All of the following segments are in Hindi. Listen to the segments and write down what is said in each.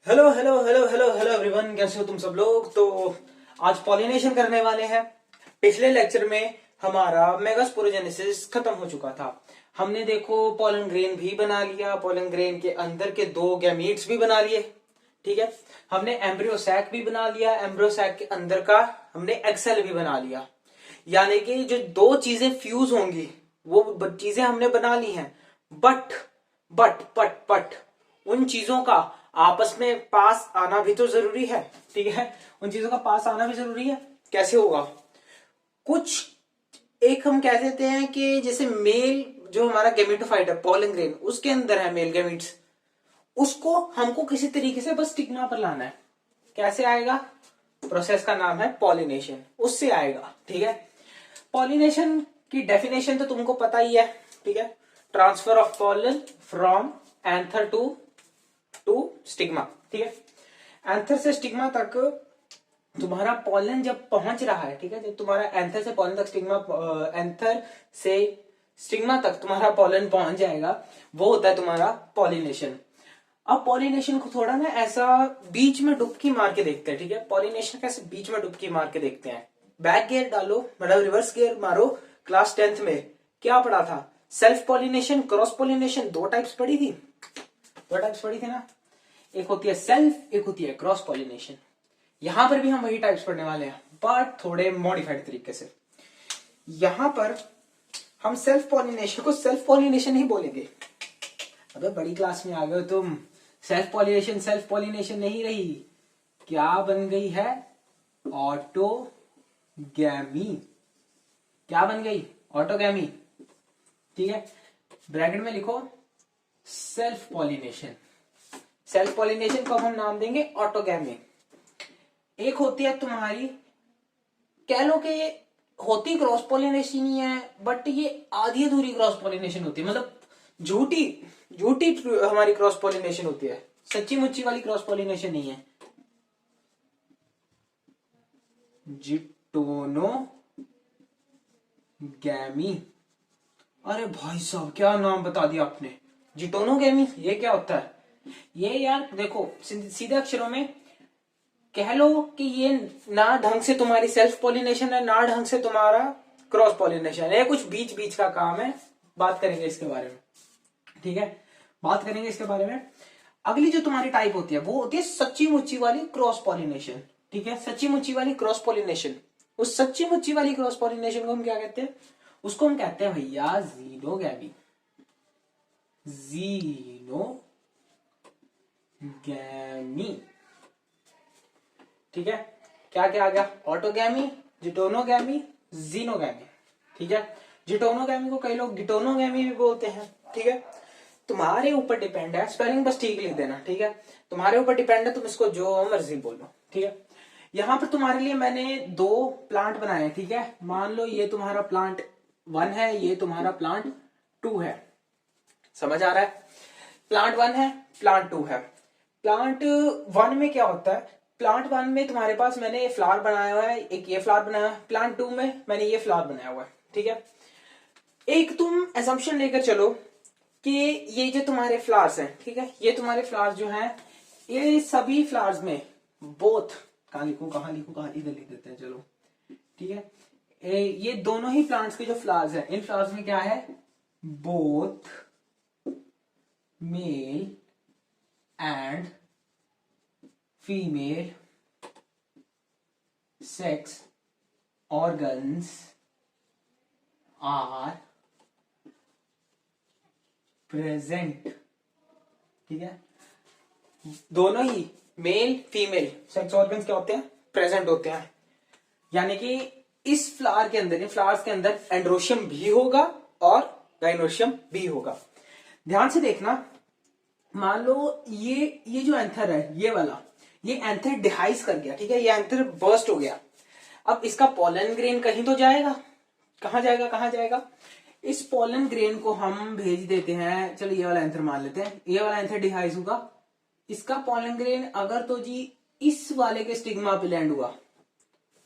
Hello hello hello hello hello everyone, कैसे हो तुम सब लोग। तो आज पॉलिनेशन करने वाले हैं। पिछले लेक्चर में हमारा मेगास्पोरोजेनेसिस खत्म हो चुका था। हमने देखो पॉलन ग्रेन भी बना लिया, पॉलन ग्रेन के अंदर के दो गैमीट्स भी बना लिए। ठीक है, हमने एम्ब्रियो सैक भी बना लिया, एम्ब्रियो सैक के अंदर का हमने एक्सेल भी बना लिया। यानी कि जो दो चीजें फ्यूज होंगी वो चीजें हमने बना ली हैं। बट बट उन चीजों का आपस में पास आना भी तो जरूरी है। ठीक है, उन चीजों का पास आना भी जरूरी है। कैसे होगा? कुछ एक हम कह देते हैं कि जैसे मेल जो हमारा गैमेटोफाइट है, पॉलन ग्रेन उसके अंदर है मेल गैमीट्स, उसको हमको किसी तरीके से बस स्टिग्मा पर लाना है। कैसे आएगा? प्रोसेस का नाम है पॉलिनेशन, उससे आएगा। ठीक है, पॉलिनेशन की डेफिनेशन तो तुमको पता ही है। ठीक है, transfer of pollen from anther to stigma. ठीक है, एंथर से स्टिग्मा तक तुम्हारा पॉलन जब पहुंच रहा है, ठीक है, जब तुम्हारा एंथर से पॉलन तक एंथर से स्टिग्मा तक तुम्हारा पॉलन पहुंच जाएगा, वो होता है तुम्हारा पॉलिनेशन। अब पॉलिनेशन को थोड़ा ना ऐसा बीच में डुबकी मार के देखते हैं। ठीक है, पॉलिनेशन कैसे बीच में डुबकी मार के देखते हैं। बैक गियर डालो, मतलब रिवर्स गियर मारो। क्लास 10th में क्या पढ़ा था? सेल्फ पॉलिनेशन, क्रॉस पॉलिनेशन, दो टाइप्स पढ़ी थी। ना, एक होती है सेल्फ, एक होती है क्रॉस पॉलिनेशन। यहां पर भी हम वही टाइप्स पढ़ने वाले हैं, बट थोड़े मॉडिफाइड तरीके से। यहां पर हम सेल्फ पॉलिनेशन को सेल्फ पॉलिनेशन ही बोलेंगे। अबे बड़ी क्लास में आ गए हो तुम। सेल्फ पॉलिनेशन नहीं रही, क्या बन गई है? ऑटोगैमी। क्या बन गई? ऑटोगैमी। ठीक है, ब्रैकेट में लिखो सेल्फ पॉलिनेशन। सेल्फ पॉलिनेशन को हम नाम देंगे ऑटोगैमी। एक होती है तुम्हारी, कह लो कि होती क्रॉस पॉलिनेशन ही है, बट ये आधी अधूरी क्रॉस पॉलिनेशन होती है। मतलब झूठी झूठी हमारी क्रॉस पॉलिनेशन होती है, सच्ची मुच्ची वाली क्रॉस पॉलिनेशन नहीं है। जिटोनोगैमी। अरे भाई साहब, क्या नाम बता दिया आपने, जिटोनोगैमी। ये क्या होता है? ये यार देखो, सीधे अक्षरों में कह लो कि ये ना ढंग से तुम्हारी सेल्फ पॉलिनेशन है, ना ढंग से तुम्हारा क्रॉस पॉलिनेशन है। कुछ बीच बीच का काम है। बात करेंगे इसके बारे में। ठीक है, बात करेंगे इसके बारे में। अगली जो तुम्हारी टाइप होती है वो होती है सच्ची मुच्ची वाली क्रॉस पॉलिनेशन। ठीक है, सच्ची मुच्ची वाली क्रॉस पॉलिनेशन। उस सच्ची मुच्ची वाली क्रॉस पॉलिनेशन को हम क्या कहते हैं? उसको हम कहते हैं भैया जीनोगैमी। जीनोगैमी। ठीक है, क्या क्या आ गया? Autogamy, geitonogamy, xenogamy. ठीक है, जिटोनोगैमी को कई लोग गिटोनोगैमी भी बोलते हैं। ठीक है, तुम्हारे ऊपर डिपेंड है, स्पेलिंग बस ठीक लिख देना। ठीक है, तुम्हारे ऊपर डिपेंड है, तुम इसको जो मर्जी बोलो। ठीक है, यहां पर तुम्हारे लिए मैंने दो प्लांट बनाए। ठीक है, मान लो ये तुम्हारा प्लांट 1 है, ये तुम्हारा प्लांट 2 है। समझ आ रहा है? प्लांट 1 है, प्लांट 2 है। प्लांट 1 में क्या होता है? प्लांट 1 में तुम्हारे पास मैंने ये फ्लावर बनाया हुआ है, एक ये फ्लावर बनाया है। प्लांट 2 में मैंने ये फ्लावर बनाया हुआ है। ठीक है, एक तुम एजम्पशन लेकर चलो कि ये जो तुम्हारे फ्लावर्स हैं, ठीक है, ये तुम्हारे फ्लावर्स जो हैं, ये सभी फ्लावर्स में बोथ, कहां लिखूं इधर लिख देते हैं, चलो। ठीक है, ये दोनों ही प्लांट्स के जो फ्लावर्स हैं, इन फ्लावर्स में क्या है? Both male and female sex organs are present. ठीक है, दोनों ही मेल फीमेल सेक्स ऑर्गन्स क्या होते हैं? प्रेजेंट होते हैं। यानी कि इस फ्लावर के अंदर, इन फ्लावर्स के अंदर एंड्रोशियम भी होगा और गाइनोशियम भी होगा। ध्यान से देखना, मान लो ये जो एंथर है, ये वाला, ये एंथर डिहाइस कर गया। ठीक है, ये एंथर बर्स्ट हो गया। अब इसका पॉलन ग्रेन कहीं तो जाएगा। कहां जाएगा? इस पॉलन ग्रेन को हम भेज देते हैं, चलो ये वाला एंथर मान लेते हैं, ये वाला एंथर डिहाइस होगा। इसका पॉलन ग्रेन अगर तो जी इस वाले के स्टिग्मा पे लैंड हुआ,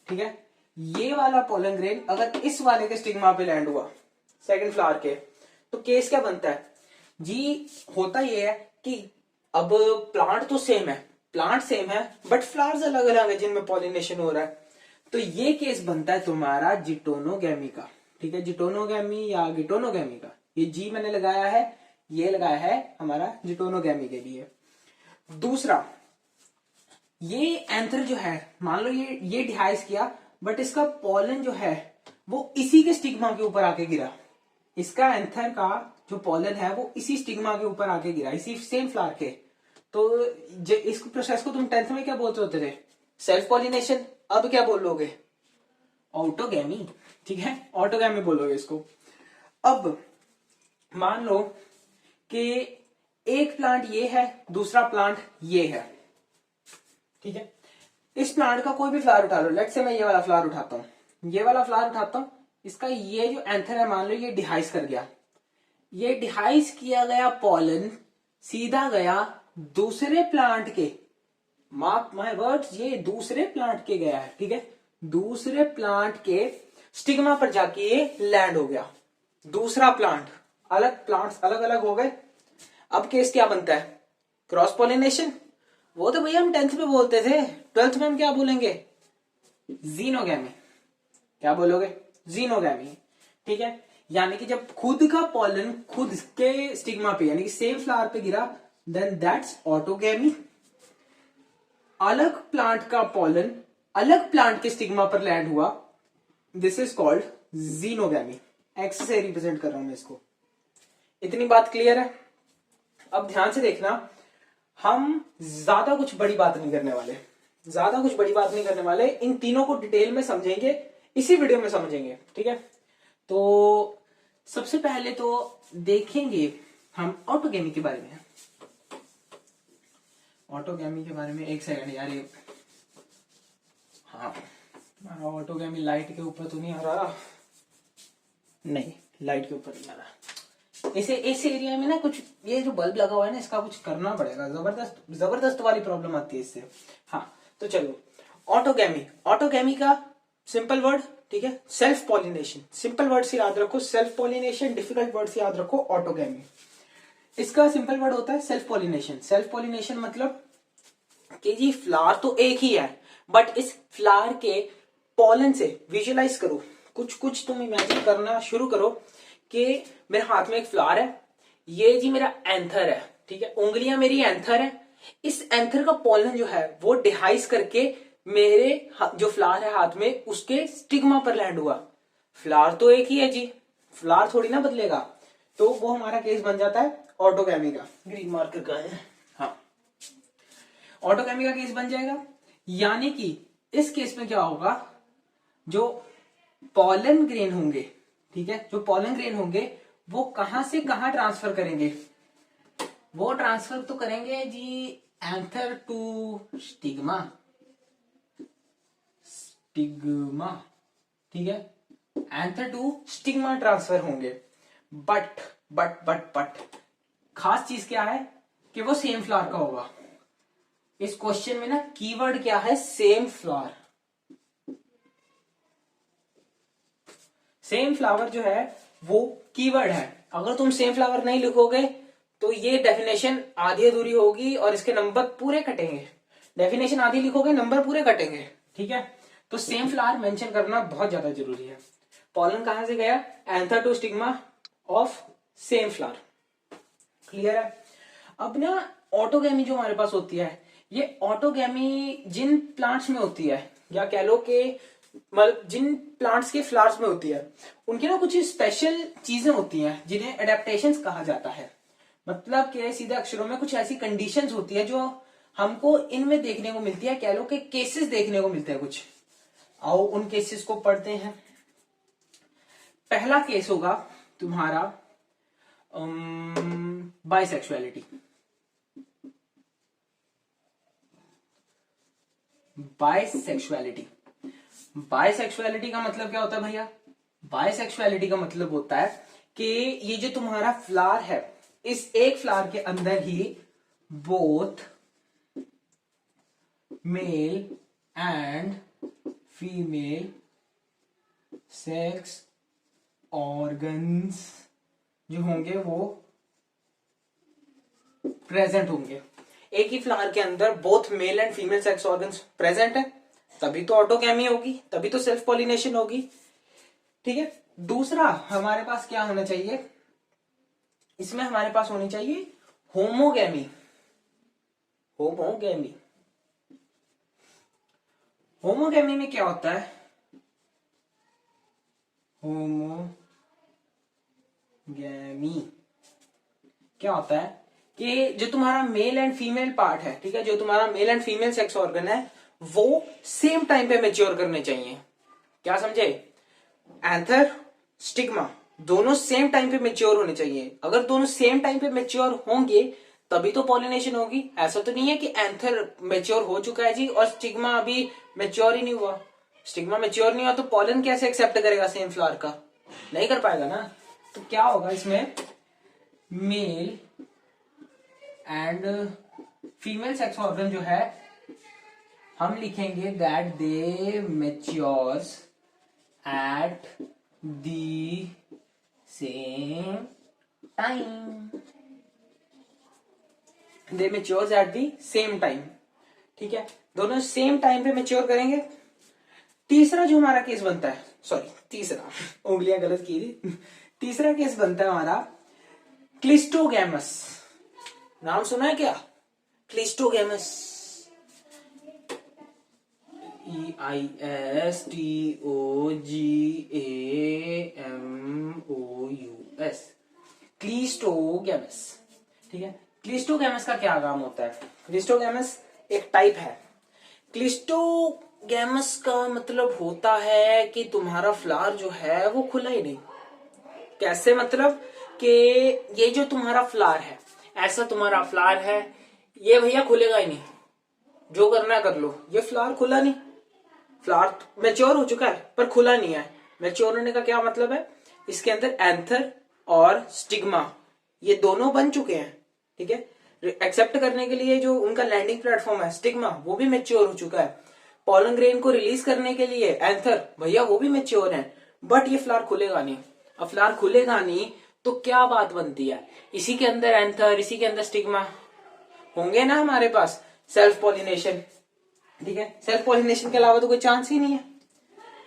ठीक है, ये वाला पॉलन ग्रेन अगर इस वाले के स्टिग्मा पे लैंड हुआ, सेकंड फ्लावर के, तो केस क्या बनता है जी? होता ये है कि अब प्लांट तो सेम है, प्लांट सेम है बट फ्लावर्स अलग अलग है जिनमें पॉलिनेशन हो रहा है। तो ये केस बनता है तुम्हारा जिटोनोगैमी का। ठीक है, जिटोनोगैमी या गिटोनोगैमी का। ये जी मैंने लगाया है, ये लगाया है हमारा जिटोनोगैमी के लिए। दूसरा, ये एंथर जो है, मान लो ये डिहाइस किया बट इसका पॉलन जो है वो इसी के स्टिग्मा के ऊपर आके गिरा। इसका एंथर का जो पॉलन है वो इसी स्टिग्मा के ऊपर आके गिरा, इसी सेम फ्लावर के। तो इस प्रोसेस को तुम 10th में क्या बोलते होते थे? Self pollination. अब क्या बोलोगे? ऑटोगैमी। ठीक है, ऑटोगैमी बोलोगे इसको। अब मान लो कि एक प्लांट ये है, दूसरा प्लांट ये है। ठीक है, इस प्लांट का कोई भी फ्लावर उठा लो। लेट्स से मैं ये वाला फ्लावर उठाता हूं, ये वाला फ्लावर उठाता हूं। इसका ये जो एंथर है, मान लो ये डिहाइस कर गया। ये डिहाइस किया गया पॉलन सीधा गया दूसरे प्लांट के, मार्क माय वर्ड्स, ये दूसरे प्लांट के गया है। ठीक है, दूसरे प्लांट के स्टिग्मा पर जाके ये लैंड हो गया। दूसरा प्लांट, अलग प्लांट्स अलग अलग हो गए। अब केस क्या बनता है? Cross pollination. वो तो भैया हम 10th में बोलते थे, 12th में हम क्या बोलेंगे? जीनोगैमी। क्या बोलोगे? जीनोगैमी। ठीक है, यानी कि जब खुद का पॉलन खुद के स्टिग्मा पे यानी कि सेम फ्लावर पे गिरा, देन दैट्स ऑटोगैमी। अलग प्लांट का पॉलन अलग प्लांट के स्टिग्मा पर लैंड हुआ, this is called xenogamy. X से रिप्रेजेंट कर रहा हूं मैं इसको। इतनी बात क्लियर है? अब ध्यान से देखना, हम ज्यादा कुछ बड़ी बात नहीं करने वाले, ज्यादा कुछ बड़ी बात नहीं करने वाले। इन तीनों को डिटेल में समझेंगे, इसी वीडियो में समझेंगे। ठीक है, तो सबसे पहले तो देखेंगे हम ऑटोगैमी के बारे में। ऑटोगैमी के बारे में एक सेकंड यार, ये हाँ, हमारा ऑटोगैमी लाइट के ऊपर तो नहीं आ रहा। नहीं, लाइट के ऊपर नहीं आ रहा। इस एरिया में ना कुछ ये जो बल्ब लगा हुआ है ना, इसका कुछ करना पड़ेगा। जबरदस्त वाली प्रॉब्लम आती है इससे। हाँ, तो चलो, ऑटोगैमी। ऑटोगैमी का सिंपल वर्ड, ठीक है, सेल्फ पॉलिनेशन। सिंपल वर्ड से याद रखो सेल्फ पॉलिनेशन, डिफिकल्ट वर्ड से याद रखो ऑटोगैमी। इसका सिंपल वर्ड होता है सेल्फ पॉलिनेशन। सेल्फ पॉलिनेशन मतलब कि जी फ्लावर तो एक ही है, बट इस फ्लावर के पॉलन से विजुअलाइज करो, कुछ कुछ तुम इमेजिन करना शुरू करो कि मेरे हाथ में एक फ्लावर है, ये जी मेरा एंथर है। ठीक है, उंगलियां मेरी एंथर है। इस एंथर का पॉलन जो है वो डिहाइस करके मेरे जो फ्लावर है हाथ में, उसके स्टिग्मा पर लैंड हुआ। फ्लावर तो एक ही है जी, फ्लावर थोड़ी ना बदलेगा। तो वो हमारा केस बन जाता है ऑटोगैमी का। ग्रीन मार्कर का है, हाँ, ऑटोगैमी का केस बन जाएगा। यानी कि इस केस में क्या होगा, जो पॉलन ग्रेन होंगे, ठीक है, जो पॉलन ग्रेन होंगे वो कहां से कहां ट्रांसफर करेंगे? वो ट्रांसफर तो करेंगे जी एंथर टू स्टिग्मा। स्टिग्मा, ठीक है, एंथर टू स्टिग्मा ट्रांसफर होंगे। बट बट बट बट खास चीज क्या है कि वो सेम फ्लावर का होगा। इस क्वेश्चन में ना कीवर्ड क्या है? Same flower. सेम फ्लावर जो है वो कीवर्ड है। अगर तुम सेम फ्लावर नहीं लिखोगे तो ये डेफिनेशन आधी अधूरी होगी और इसके नंबर पूरे कटेंगे। डेफिनेशन आधी लिखोगे, नंबर पूरे कटेंगे। ठीक है, तो सेम फ्लावर मेंशन करना बहुत ज्यादा जरूरी है। पॉलन कहां से गया? Anther to stigma of same flower. Clear है? अब ना ऑटोगैमी जो हमारे पास होती है, ये ऑटोगैमी जिन प्लांट्स में होती है, या कह लो कि मतलब जिन प्लांट्स के फ्लावर्स में होती है, उनकी ना कुछ स्पेशल चीजें होती हैं जिन्हें एडेप्टेशंस कहा जाता है। मतलब कि सीधे अक्षरों में कुछ ऐसी कंडीशंस होती है जो हमको इनमें देखने को मिलती है, कह लो कि केसेस देखने को मिलते हैं कुछ। आओ उन केसेस को पढ़ते हैं। पहला केस होगा तुम्हारा बाइसेक्सुअलिटी। बाइसेक्सुअलिटी, बाइसेक्सुअलिटी का मतलब क्या होता है भैया? बाइसेक्सुअलिटी का मतलब होता है कि ये जो तुम्हारा फ्लावर है, इस एक फ्लावर के अंदर ही both male and female sex organs जो होंगे वो प्रेजेंट होंगे। एक ही फ्लावर के अंदर both male and female sex organs present है, तभी तो ऑटोगैमी होगी, तभी तो सेल्फ पॉलिनेशन होगी। ठीक है, दूसरा हमारे पास क्या होना चाहिए, इसमें हमारे पास होनी चाहिए होमोगैमी। होमोगैमी, होमोगैमी में क्या होता है, होमोगैमी क्या होता है कि जो तुम्हारा मेल एंड फीमेल पार्ट है, ठीक है, जो तुम्हारा mail and female sex organ है वो सेम टाइम पे मैच्योर करने चाहिए। क्या समझे, एंथर स्टिग्मा दोनों सेम टाइम पे मैच्योर होने चाहिए। अगर दोनों सेम टाइम पे मैच्योर होंगे तभी तो पॉलिनेशन होगी। ऐसा तो नहीं है कि एंथर मैच्योर हो चुका है जी और स्टिग्मा अभी मैच्योर ही नहीं हुआ। स्टिग्मा मैच्योर नहीं हुआ तो पॉलन कैसे एक्सेप्ट करेगा सेम फ्लावर का, नहीं कर पाएगा ना। तो क्या होगा इसमें, mail and female sex organ जो है हम लिखेंगे that they matures at the same time, they matures at the same time. ठीक है, दोनों सेम टाइम पे मैच्योर करेंगे। तीसरा जो हमारा केस बनता है, सॉरी तीसरा उंगलियां गलत की थी, तीसरा केस बनता है हमारा क्लिस्टोगैमस। नाम सुना है क्या, क्लिस्टोगैमस, EISTOGAMOUS, क्लिस्टोगैमस। ठीक है, क्लिस्टोगैमस का क्या काम होता है, क्लिस्टोगैमस एक टाइप है। क्लिस्टोगैमस का मतलब होता है कि तुम्हारा फ्लावर जो है वो खुला ही नहीं। कैसे मतलब कि ये जो तुम्हारा फ्लावर है, ऐसा तुम्हारा फ्लावर है, ये भैया खुलेगा ही नहीं, जो करना है कर लो। ये फ्लावर खुला नहीं, फ्लावर मैच्योर हो चुका है पर खुला नहीं है। मैच्योर होने का क्या मतलब है, इसके अंदर एंथर और स्टिग्मा ये दोनों बन चुके हैं। ठीक है, एक्सेप्ट करने के लिए जो उनका लैंडिंग प्लेटफॉर्म है स्टिग्मा वो भी मैच्योर हो चुका है। पॉलन ग्रेन को रिलीज करने के लिए एंथर भैया वो भी मैच्योर है, बट ये फ्लावर खुलेगा नहीं। अब फ्लावर खुलेगा नहीं तो क्या बात बनती है, इसी के अंदर एंथर, इसी के अंदर स्टिग्मा होंगे ना हमारे पास, सेल्फ पॉलिनेशन। ठीक है, सेल्फ पॉलिनेशन के अलावा तो कोई चांस ही नहीं है।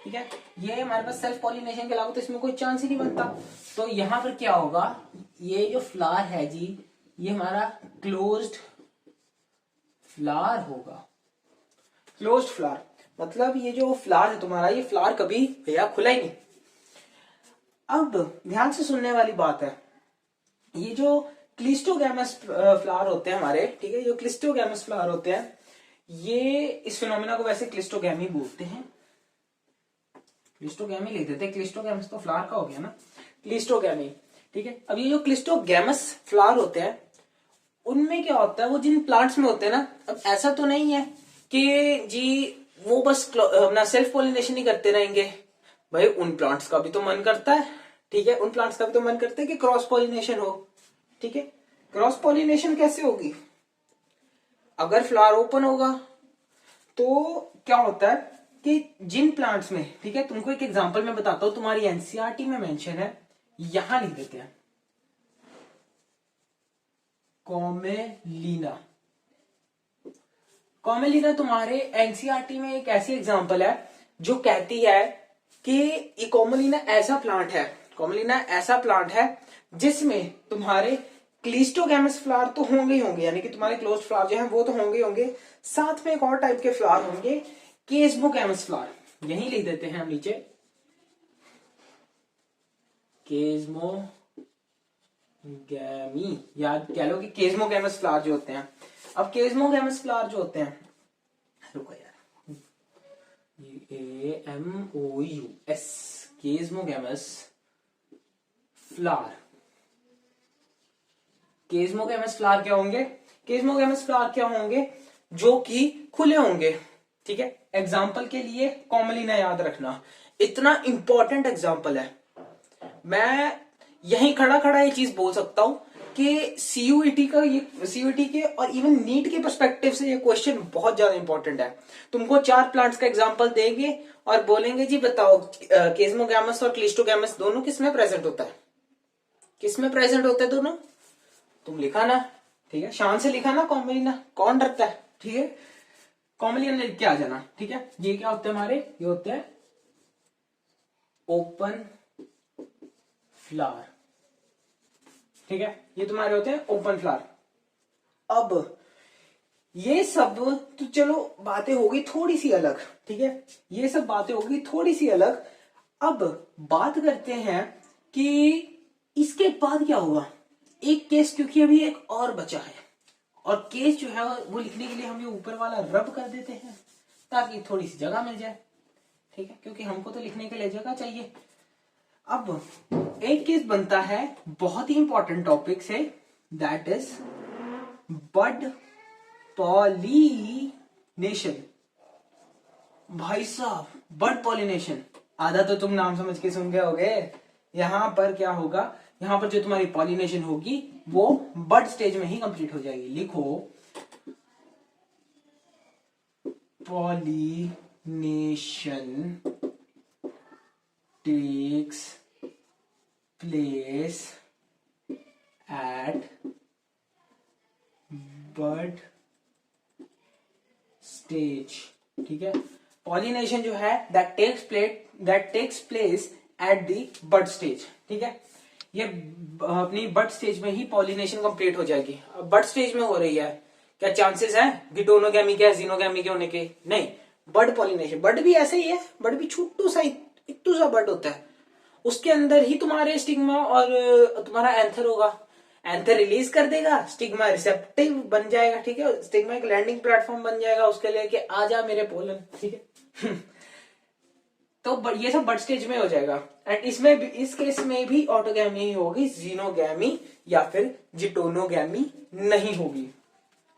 ठीक है, ये हमारे पास सेल्फ पॉलिनेशन के अलावा तो इसमें कोई चांस ही नहीं बनता। तो यहां पर क्या होगा, ये जो फ्लावर है जी ये हमारा क्लोज्ड फ्लावर होगा। क्लोज्ड फ्लावर मतलब ये जो फ्लावर है तुम्हारा, ये फ्लावर कभी भैया खुला ही नहीं। अब ध्यान से सुनने वाली बात है, ये जो क्लिस्टोगैमस फ्लावर होते हैं हमारे, ठीक है, जो क्लिस्टोगैमस फ्लावर होते हैं ये इस फिनोमिना को वैसे क्लिस्टोगैमी बोलते हैं। क्लिस्टोगैमी लिख देते हैं, क्लिस्टोगैमस तो फ्लावर का हो गया ना, क्लिस्टोगैमी। ठीक है, अब ये जो क्लिस्टोगैमस फ्लावर होते हैं उनमें क्या होता है, वो जिन प्लांट्स में होते हैं ना, अब ऐसा तो नहीं है कि जी वो बस अपना सेल्फ पॉलिनेशन ही करते रहेंगे। भाई उन प्लांट्स का भी तो मन करता है, ठीक है, उन प्लांट्स का भी तो मन करता है कि क्रॉस पॉलिनेशन हो। ठीक है, क्रॉस पॉलिनेशन कैसे होगी, अगर फ्लावर ओपन होगा तो क्या होता है कि जिन प्लांट्स में, ठीक है, तुमको एक एग्जांपल में बताता हूं, तुम्हारी एनसीईआरटी में मेंशन है, यहां लिख देते हैं कॉमेलिना। कॉमेलिना तुम्हारे एनसीईआरटी में एक ऐसी एग्जांपल है जो कहती है कि कॉमेलिना ऐसा प्लांट है, कॉमेलिना ऐसा प्लांट है जिसमें तुम्हारे क्लिस्टोगैमस फ्लावर तो होंगे ही होंगे, यानी कि तुम्हारे क्लोज फ्लावर जो है वो तो होंगे ही होंगे, साथ में एक और टाइप के फ्लावर होंगे केस्मोगैमस फ्लावर। यही लिख देते हैं हम नीचे केस्मोगैमी, याद कह लो कि केस्मोगैमस फ्लावर जो होते हैं। अब केस्मोगैमस फ्लावर जो होते हैं, रुको यार, AMOUS, केस्मोगैमस फ्लावर। केस्मोगैमस फ्लावर क्या होंगे, केस्मोगैमस फ्लावर क्या होंगे जो कि खुले होंगे। ठीक है, एग्जाम्पल के लिए कॉमेलिना याद रखना, इतना इंपॉर्टेंट एग्जाम्पल है। मैं यहीं खड़ा खड़ा ये चीज बोल सकता हूं कि सीयूईटी का, ये सीयूईटी के और इवन नीट के पर्सपेक्टिव से ये क्वेश्चन बहुत ज्यादा इंपॉर्टेंट है। तुमको 4 प्लांट्स का एग्जांपल देंगे और बोलेंगे जी बताओ केस्मोगैमस और क्लिस्टोगैमस दोनों किसमें प्रेजेंट होता है, किसमें प्रेजेंट होता है दोनों, तुम लिखा ना। ठीक है, शान से लिखा ना कॉमलिना, कौन डरता है, ठीक है, कॉमलिना लिख के आ जाना, ठीक है। ये क्या होते हैं हमारे, ये होते हैं ओपन फ्लावर, ठीक है, ये तुम्हारे होते हैं ओपन फ्लावर। अब ये सब तो चलो बातें होगी थोड़ी सी अलग, ठीक है, ये सब बातें होगी थोड़ी सी अलग। अब बात करते हैं कि इसके बाद क्या होगा, एक केस, क्योंकि अभी एक और बचा है, और केस जो है वो लिखने के लिए हम ये ऊपर वाला रब कर देते हैं ताकि थोड़ी सी जगह मिल जाए, ठीक है, क्योंकि हमको तो लिखने के लिए जगह चाहिए। अब एक केस बनता है बहुत ही इंपॉर्टेंट टॉपिक से, दैट इज बड पॉलिनेशन। भाई साहब, बड पॉलिनेशन, आधा तो तुम नाम समझ के सुन गए होगे। यहां पर क्या होगा, यहां पर जो तुम्हारी पॉलिनेशन होगी वो बड स्टेज में ही कंप्लीट हो जाएगी। लिखो pollination takes place at bud stage, ठीक है, पॉलिनेशन जो है that takes place at the bud stage, ठीक है, ये अपनी बड स्टेज में ही पॉलिनेशन कंप्लीट हो जाएगी। अब बड स्टेज में हो रही है, क्या चांसेस हैं गिटोनोगैमी के, जीनोगैमी के होने के? नहीं, बड पॉलिनेशन, बड भी ऐसे ही है, बड भी छोटू सा इतू सा बड होता है, उसके अंदर ही तुम्हारे स्टिग्मा और तुम्हारा एंथर होगा, एंथर रिलीज कर देगा, स्टिग्मा रिसेप्टिव बन जाएगा, ठीक है, स्टिग्मा एक लैंडिंग प्लेटफॉर्म बन जाएगा उसके लिए कि आ जा मेरे पोलन, ठीक है। तो ये सब बड स्टेज में हो जाएगा, एंड इसमें भी, इस केस में भी ऑटोगैमी ही होगी, जीनोगैमी या फिर जिटोनोगैमी नहीं होगी,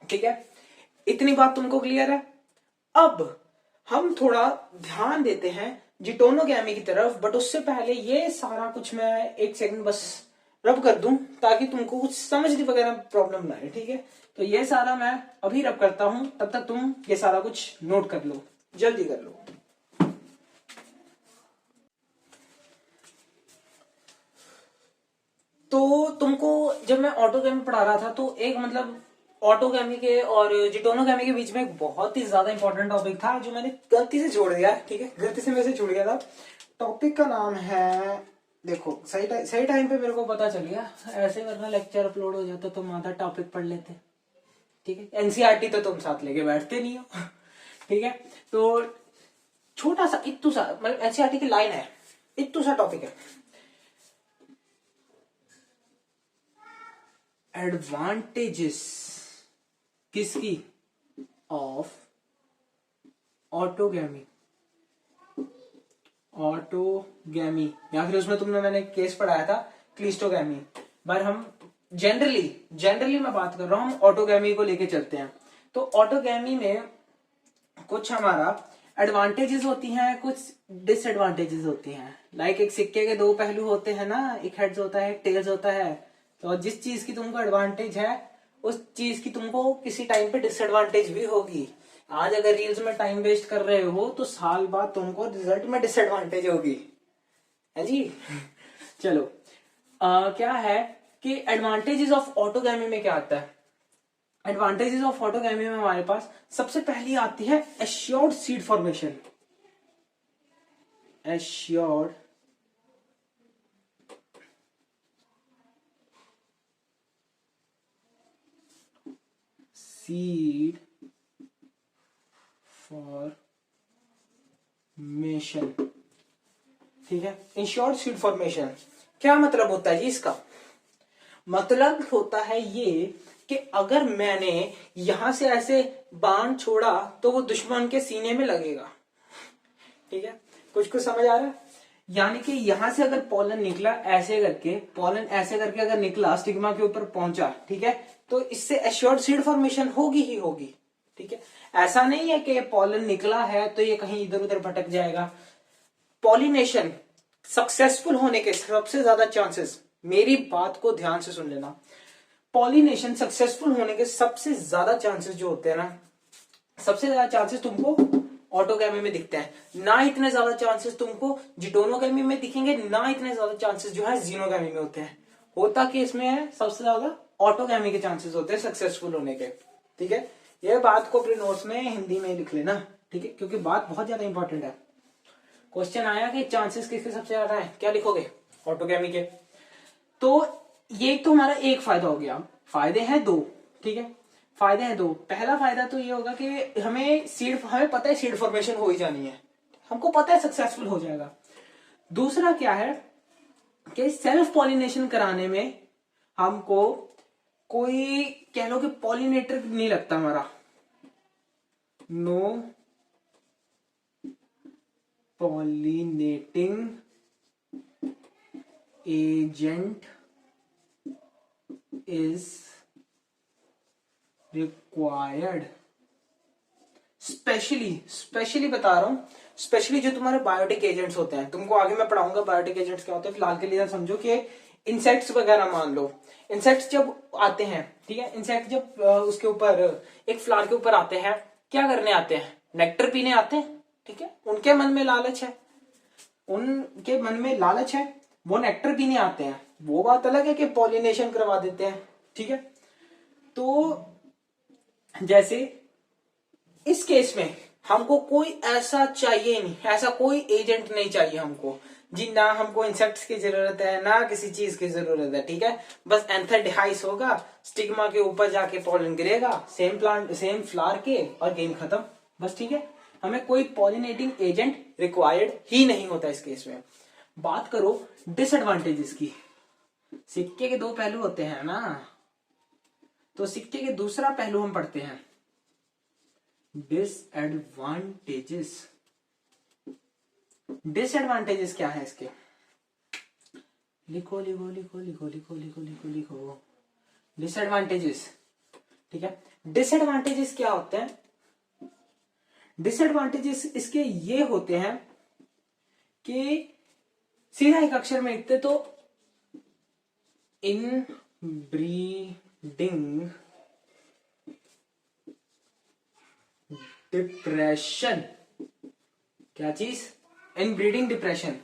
ठीक है। इतनी बात तुमको क्लियर है? अब हम थोड़ा ध्यान देते हैं जिटोनोगैमी की तरफ, बट उससे पहले ये सारा कुछ मैं एक सेकंड बस रब कर दूं ताकि तुमको कुछ समझने वगैरह प्रॉब्लम ना आए, ठीक है। तो ये सारा मैं अभी रब करता हूं, तब तक तुम ये सारा कुछ नोट कर लो, जल्दी कर लो। तो तुमको जब मैं ऑटोगैमी पढ़ा रहा था तो एक मतलब ऑटोगैमी के और जिटोनोगैमी के बीच में एक बहुत ही ज्यादा इंपॉर्टेंट टॉपिक था जो मैंने गलती से छोड़ दिया, ठीक है, गलती से मेरे से छूट गया था। टॉपिक का नाम है, देखो सही टाइम पे मेरे को पता चल गया, ऐसे वरना लेक्चर अपलोड हो जाता तो आधा टॉपिक पढ़ लेते, ठीक है। एनसीईआरटी तो तुम साथ लेके बैठते नहीं हो, ठीक है। तो छोटा सा इत्तू सा, मतलब एनसीईआरटी की लाइन है, इत्तू सा टॉपिक है, एडवांटेजेस किसकी, ऑफ ऑटोगैमी, ऑटोगैमी, या फिर उसमें तुमने मैंने केस पढ़ाया था क्लिस्टोगैमी, पर हम जनरली मैं बात कर रहा हूं, हम ऑटोगैमी को लेके चलते हैं। तो ऑटोगैमी में कुछ हमारा एडवांटेजेस होती हैं, कुछ डिसएडवांटेजेस होती हैं। लाइक एक सिक्के के दो पहलू होते हैं ना, एक हेड्स होता है, एक टेल्स होता है। तो जिस चीज की तुमको एडवांटेज है उस चीज की तुमको किसी टाइम पे डिसएडवांटेज भी होगी। आज अगर रील्स में टाइम वेस्ट कर रहे हो तो साल बाद तुमको रिजल्ट में डिसएडवांटेज होगी, है जी। चलो क्या है कि एडवांटेजेस ऑफ ऑटोगैमी में क्या आता है, एडवांटेजेस ऑफ ऑटोगैमी में हमारे पास सबसे पहली आती है assured seed formation, assured seed formation, ठीक है। इंश्योर्ड सीड फॉर्मेशन क्या मतलब होता है जी इसका? मतलब होता है ये कि अगर मैंने यहां से ऐसे बाण छोड़ा तो वो दुश्मन के सीने में लगेगा, ठीक है, कुछ समझ आ रहा है? यानी कि यहां से अगर पॉलन निकला ऐसे करके, पॉलन ऐसे करके अगर निकला स्टिग्मा के ऊपर पहुंचा, ठीक है, तो इससे एश्योर्ड सीड फॉर्मेशन होगी ही होगी, ठीक है। ऐसा नहीं है कि पॉलन निकला है तो ये कहीं इधर उधर भटक जाएगा। पॉलिनेशन सक्सेसफुल होने के सबसे ज्यादा चांसेस, मेरी बात को ध्यान से सुन लेना, पॉलिनेशन सक्सेसफुल होने के सबसे ज्यादा चांसेस जो होते हैं ना, सबसे ज्यादा चांसेस तुमको ऑटोगैमी में दिखते हैं, ना इतने ज्यादा चांसेस तुमको जिटोनोगैमी में दिखेंगे, ना इतने ज्यादा चांसेस जो है जीनोगैमी में होते हैं। होता कि इसमें है सबसे ज्यादा ऑटोगैमी के चांसेस होते हैं सक्सेसफुल होने के। ठीक है, ये बात को अपने नोट्स में हिंदी में लिख लेना। ठीक है, क्योंकि बात बहुत ज्यादा इंपॉर्टेंट है। क्वेश्चन आया कि चांसेस किसके सबसे ज्यादा है, क्या लिखोगे? ऑटोगैमी के। तो ये तो हमारा एक फायदा हो गया। फायदे हैं दो। ठीक है, फायदे हैं दो। पहला फायदा तो ये होगा कि हमें पता है सीड फॉर्मेशन हो ही जानी है, हमको पता है सक्सेसफुल हो जाएगा। दूसरा क्या है कि सेल्फ पॉलिनेशन कराने में हमको कोई कह लो कि पॉलिनेटर नहीं लगता हमारा। No pollinating agent is required. Specially बता रहा हूं, स्पेशली जो तुम्हारे बायोटिक एजेंट्स होते हैं, तुमको आगे मैं पढ़ाऊंगा बायोटिक एजेंट्स क्या होते हैं। फिलहाल के लिए समझो कि इंसेक्ट्स वगैरह मान लो, इंसेक्ट्स जब आते हैं, ठीक है, इंसेक्ट जब उसके ऊपर एक फ्लावर के ऊपर आते हैं, क्या करने आते हैं? नेक्टर पीने आते हैं। ठीक है, उनके मन में लालच है, वो नेक्टर पीने आते हैं। वो बात अलग है कि पॉलिनेशन करवा देते हैं। ठीक है, तो जैसे इस केस में हमको कोई ऐसा चाहिए नहीं, ऐसा कोई एजेंट नहीं चाहिए हमको जी। ना हमको इंसेक्ट्स की जरूरत है, ना किसी चीज की जरूरत है। ठीक है, बस एंथर होगा, स्टिग्मा के ऊपर जाके पॉलन गिरेगा, सेम फ्लावर के, और गेम खत्म। बस ठीक है, हमें कोई पॉलिनेटिंग एजेंट रिक्वायर्ड ही नहीं होता इस केस में। बात करो डिसएडवांटेजेस की। सिक्के के दो पहलू होते हैं ना, तो सिक्के के दूसरा पहलू हम पढ़ते हैं, डिसएडवांटेजेस। डिसएडवांटेजेस क्या है इसके? लिखो लिखो लिखो लिखो लिखो लिखो लिखो लिखो डिसएडवांटेजेस। ठीक है, डिसएडवांटेजेस क्या होते हैं? डिसएडवांटेजेस इसके ये होते हैं कि सीधा एक अक्षर में लिखते तो इन ब्रीडिंग डिप्रेशन। क्या चीज? Inbreeding depression.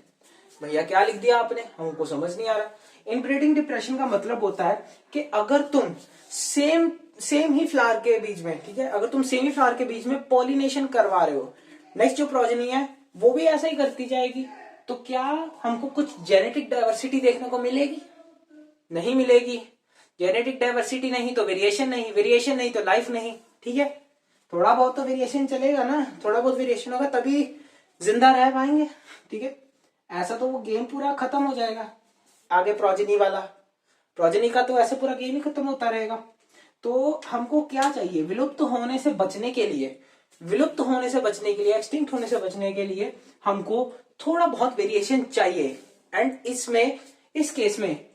भैया क्या लिख दिया आपने, हमको समझ नहीं आ रहा। इनब्रीडिंग डिप्रेशन का मतलब होता है कि अगर तुम सेम ही फ्लावर के बीच में, ठीक है, अगर तुम सेम ही फ्लावर के बीच में पॉलिनेशन करवा रहे हो, नेक्स्ट जो प्रोजेनी है वो भी ऐसा ही करती जाएगी, तो क्या हमको कुछ जेनेटिक डाइवर्सिटी देखने को मिलेगी? नहीं मिलेगी। जेनेटिक डाइवर्सिटी नहीं तो वेरिएशन नहीं, वेरिएशन नहीं तो लाइफ नहीं। ठीक है, थोड़ा बहुत तो वेरिएशन चलेगा ना, थोड़ा बहुत वेरिएशन होगा तभी जिंदा रह पाएंगे। ठीक है, ऐसा तो वो गेम पूरा खत्म हो जाएगा। आगे प्रोजेनी वाला, प्रोजेनी का तो ऐसे पूरा गेम ही खत्म होता रहेगा। तो हमको क्या चाहिए? विलुप्त होने से बचने के लिए, एक्सटिंक्ट होने से बचने के लिए हमको थोड़ा बहुत वेरिएशन चाहिए। एंड इस केस में,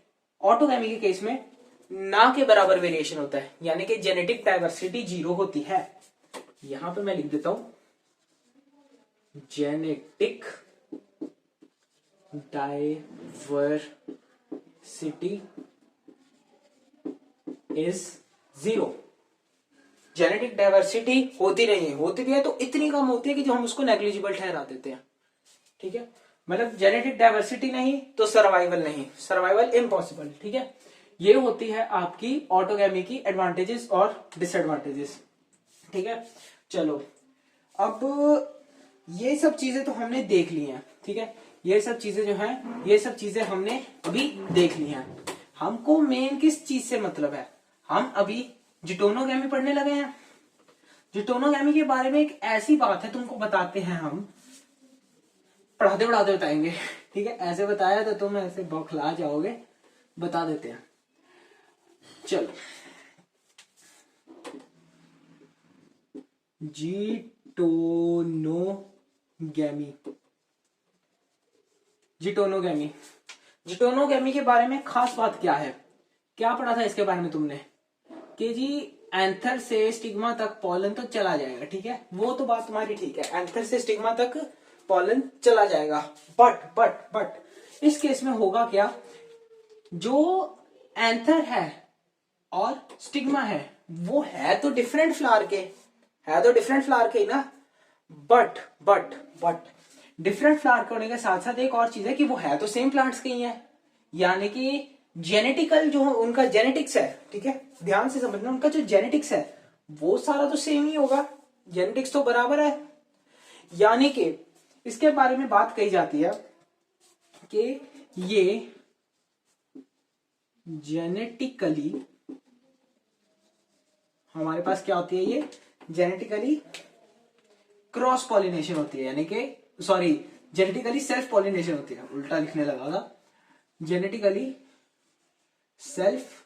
ऑटोगैमी के केस में ना के बराबर वेरिएशन होता है, यानी कि जेनेटिक डाइवर्सिटी 0 होती है। यहां पे मैं लिख देता हूं, genetic diversity is 0। Genetic diversity होती नहीं है, होती भी है तो इतनी कम होती है कि जो हम उसको नेग्लिजिबल ठहरा देते हैं। ठीक है, मतलब जेनेटिक डाइवर्सिटी नहीं तो सर्वाइवल नहीं, सर्वाइवल इम्पॉसिबल। ठीक है, ये होती है आपकी ऑटोगैमी की एडवांटेजेस और डिसएडवांटेजेस। ठीक है, चलो अब ये सब चीजें तो हमने देख ली हैं। ठीक है, ये सब चीजें जो हैं, ये सब चीजें हमने अभी देख ली हैं। हमको मेन किस चीज से मतलब है? हम अभी जिटोनोगैमी पढ़ने लगे हैं। जिटोनोगैमी के बारे में एक ऐसी बात है, तुमको बताते हैं, हम पढ़ाते बताएंगे। ठीक है, ऐसे बताया तो तुम ऐसे बौखला जाओगे, बता देते हैं। चलो, जिटोनोगैमी के बारे में खास बात क्या है? क्या पढ़ा था इसके बारे में तुमने? कि जी एंथर से स्टिग्मा तक पॉलन तो चला जाएगा। ठीक है, वो तो बात तुम्हारी ठीक है, एंथर से स्टिग्मा तक पॉलन चला जाएगा। बट इस केस में होगा क्या? जो एंथर है और स्टिग्मा है वो है तो डिफरेंट फ्लावर के, ना। बट डिफरेंट फ्लावर के होने के साथ साथ एक और चीज है कि वो है तो सेम प्लांट्स के ही है, यानी कि जेनेटिकल जो उनका जेनेटिक्स है, ठीक है, ध्यान से समझना, उनका जो जेनेटिक्स है वो सारा तो सेम ही होगा, जेनेटिक्स तो बराबर है। यानी कि इसके बारे में बात कही जाती है कि ये जेनेटिकली, हमारे पास क्या होती है, ये जेनेटिकली क्रॉस पॉलिनेशन होती है, यानी कि सॉरी जेनेटिकली सेल्फ पॉलिनेशन होती है, उल्टा लिखने लगा था, genetically self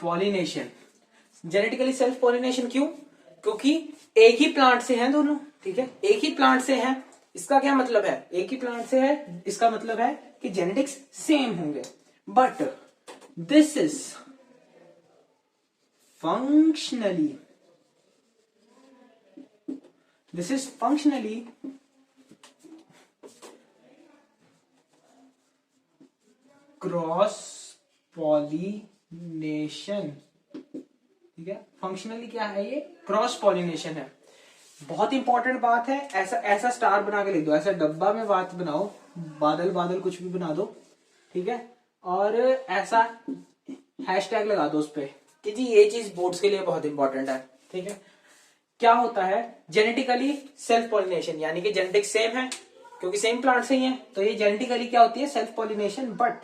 pollination. Genetically self pollination क्यों? क्योंकि एक ही प्लांट से हैं दोनों, ठीक है, एक ही प्लांट से हैं। इसका क्या मतलब है, एक ही प्लांट से है, इसका मतलब है कि जेनेटिक्स सेम होंगे, but this is functionally, this is functionally cross pollination, ठीक है, फंक्शनली क्या है, ये क्रॉस पॉलिनेशन है। बहुत इंपॉर्टेंट बात है, ऐसा ऐसा स्टार बना के लिख दो, ऐसा डब्बा में बात बनाओ, बादल बादल कुछ भी बना दो, ठीक है, और ऐसा हैशटैग लगा दो उस पे कि जी ये चीज बोर्ड्स के लिए बहुत इंपॉर्टेंट है, ठीक है। क्या होता है जेनेटिकली सेल्फ पॉलिनेशन, यानी कि जेनेटिक्स सेम है क्योंकि सेम प्लांट से ही है, तो ये जेनेटिकली क्या होती है, सेल्फ पॉलिनेशन। बट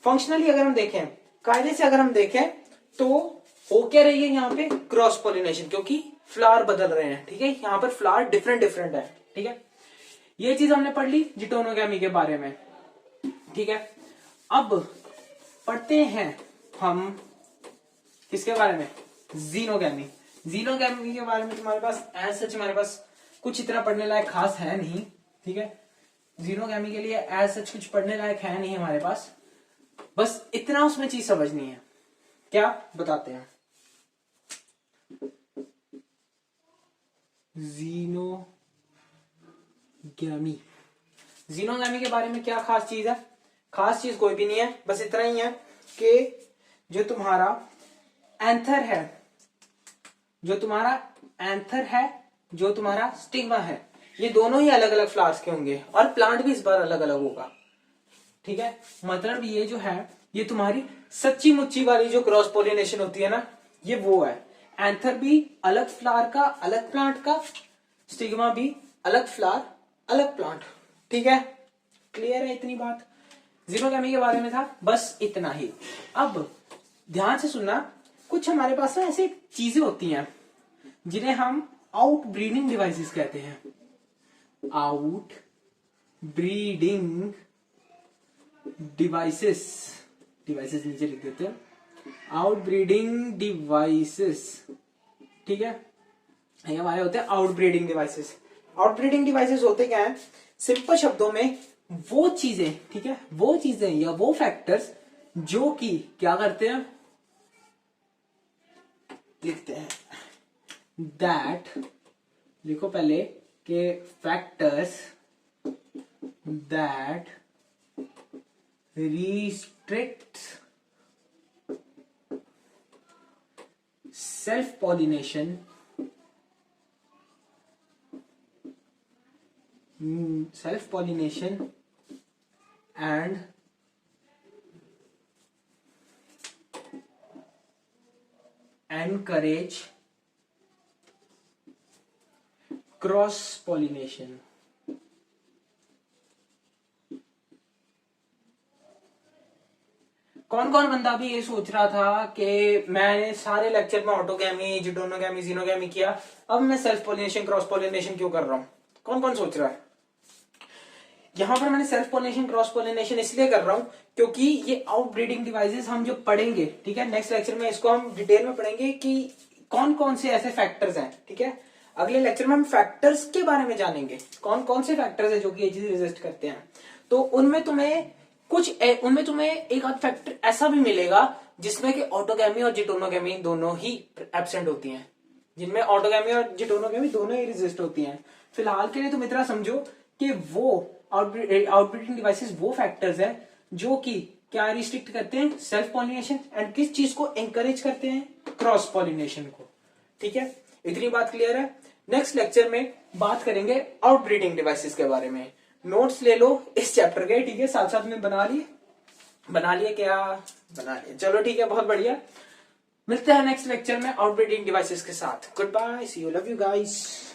फंक्शनली अगर हम देखें, कायदे से अगर हम देखें, तो हो क्या रही है यहाँ पे, क्रॉस पॉलिनेशन, क्योंकि फ्लावर बदल रहे हैं, ठीक है, यहाँ पर फ्लावर डिफरेंट डिफरेंट है, ठीक है। ये चीज हमने पढ़ ली जिटोनोगैमी के बारे में, ठीक है। अब पढ़ते हैं हम किसके बारे में, जीनोगैमी। जीनोगैमी के बारे में तुम्हारे पास एज सच हमारे पास कुछ इतना पढ़ने लायक खास है नहीं, ठीक है, जीनोगैमी के लिए एज सच कुछ पढ़ने लायक है नहीं हमारे पास, बस इतना उसमें चीज समझनी है। क्या बताते हैं, जीनोगैमी, जीनोगैमी के बारे में क्या खास चीज है, खास चीज कोई भी नहीं है, बस इतना ही है कि जो तुम्हारा एंथर है, जो तुम्हारा एंथर है, जो तुम्हारा स्टिग्मा है, ये दोनों ही अलग अलग फ्लावर्स के होंगे और प्लांट भी इस बार अलग अलग होगा, ठीक है। मतलब ये जो है, ये तुम्हारी सच्ची मुच्ची वाली जो क्रॉस पॉलिनेशन होती है ना, ये वो है। एंथर भी अलग फ्लावर का, अलग प्लांट का, स्टिग्मा भी अलग फ्लावर अलग प्लांट, ठीक है, क्लियर है इतनी बात। जीनोगैमी के बारे में था बस इतना ही। अब ध्यान से सुनना, कुछ हमारे पास ना ऐसे चीजें होती हैं जिन्हें हम आउट ब्रीडिंग डिवाइसेस कहते हैं, आउट ब्रीडिंग डिवाइसेस, डिवाइसेस नीचे लिख देते हैं, आउट ब्रीडिंग डिवाइसेस, ठीक है, ये हमारे होते हैं out breeding devices. Out breeding devices होते क्या है, सिंपल शब्दों में वो चीजें, ठीक है, वो चीजें या वो फैक्टर्स जो कि क्या करते हैं, लिखते हैं दैट, लिखो पहले के factors that restricts self pollination, and encourage cross pollination। कौन कौन बंदा भी ये सोच रहा था कि मैंने सारे लेक्चर में ऑटोगैमी, जिटोनोगैमी, जीनोगैमी किया, अब मैं सेल्फ पॉलिनेशन, क्रॉस पॉलिनेशन क्यों कर रहा हूं, कौन कौन सोच रहा है। यहां पर मैंने सेल्फ पॉलिनेशन, क्रॉस पॉलिनेशन इसलिए कर रहा हूं क्योंकि ये आउट ब्रीडिंग डिवाइसेस हम जो पढ़ेंगे, ठीक है, नेक्स्ट लेक्चर में इसको हम डिटेल में पढ़ेंगे कि कौन कौन से ऐसे फैक्टर्स हैं, ठीक है। अगले लेक्चर में हम फैक्टर्स के बारे में जानेंगे, कौन कौन से फैक्टर्स है जो कि ये चीज रेजिस्ट करते हैं। तो उनमें तुम्हें एक आध फैक्टर ऐसा भी मिलेगा जिसमें कि ऑटोगैमी और जिटोनोगैमी दोनों ही एब्सेंट होती हैं, जिनमें ऑटोगैमी और जिटोनोगैमी दोनों ही रेजिस्ट होती हैं। फिलहाल के लिए तुम इतना समझो कि वो आउटब्रीडिंग डिवाइसेस वो फैक्टर्स हैं जो कि क्या रिस्ट्रिक्ट करते हैं, सेल्फ पॉलिनेशन, एंड किस चीज को एंकरेज करते हैं, क्रॉस पॉलिनेशन को, ठीक है, इतनी बात क्लियर है। नेक्स्ट लेक्चर में बात करेंगे आउटब्रीडिंग डिवाइसेस के बारे में। नोट्स ले लो इस चैप्टर के, ठीक है, साथ साथ में बना लिए क्या बना लिए, चलो ठीक है, बहुत बढ़िया। मिलते हैं नेक्स्ट लेक्चर में आउटब्रीडिंग डिवाइसेस के साथ। Goodbye, see you, love you guys.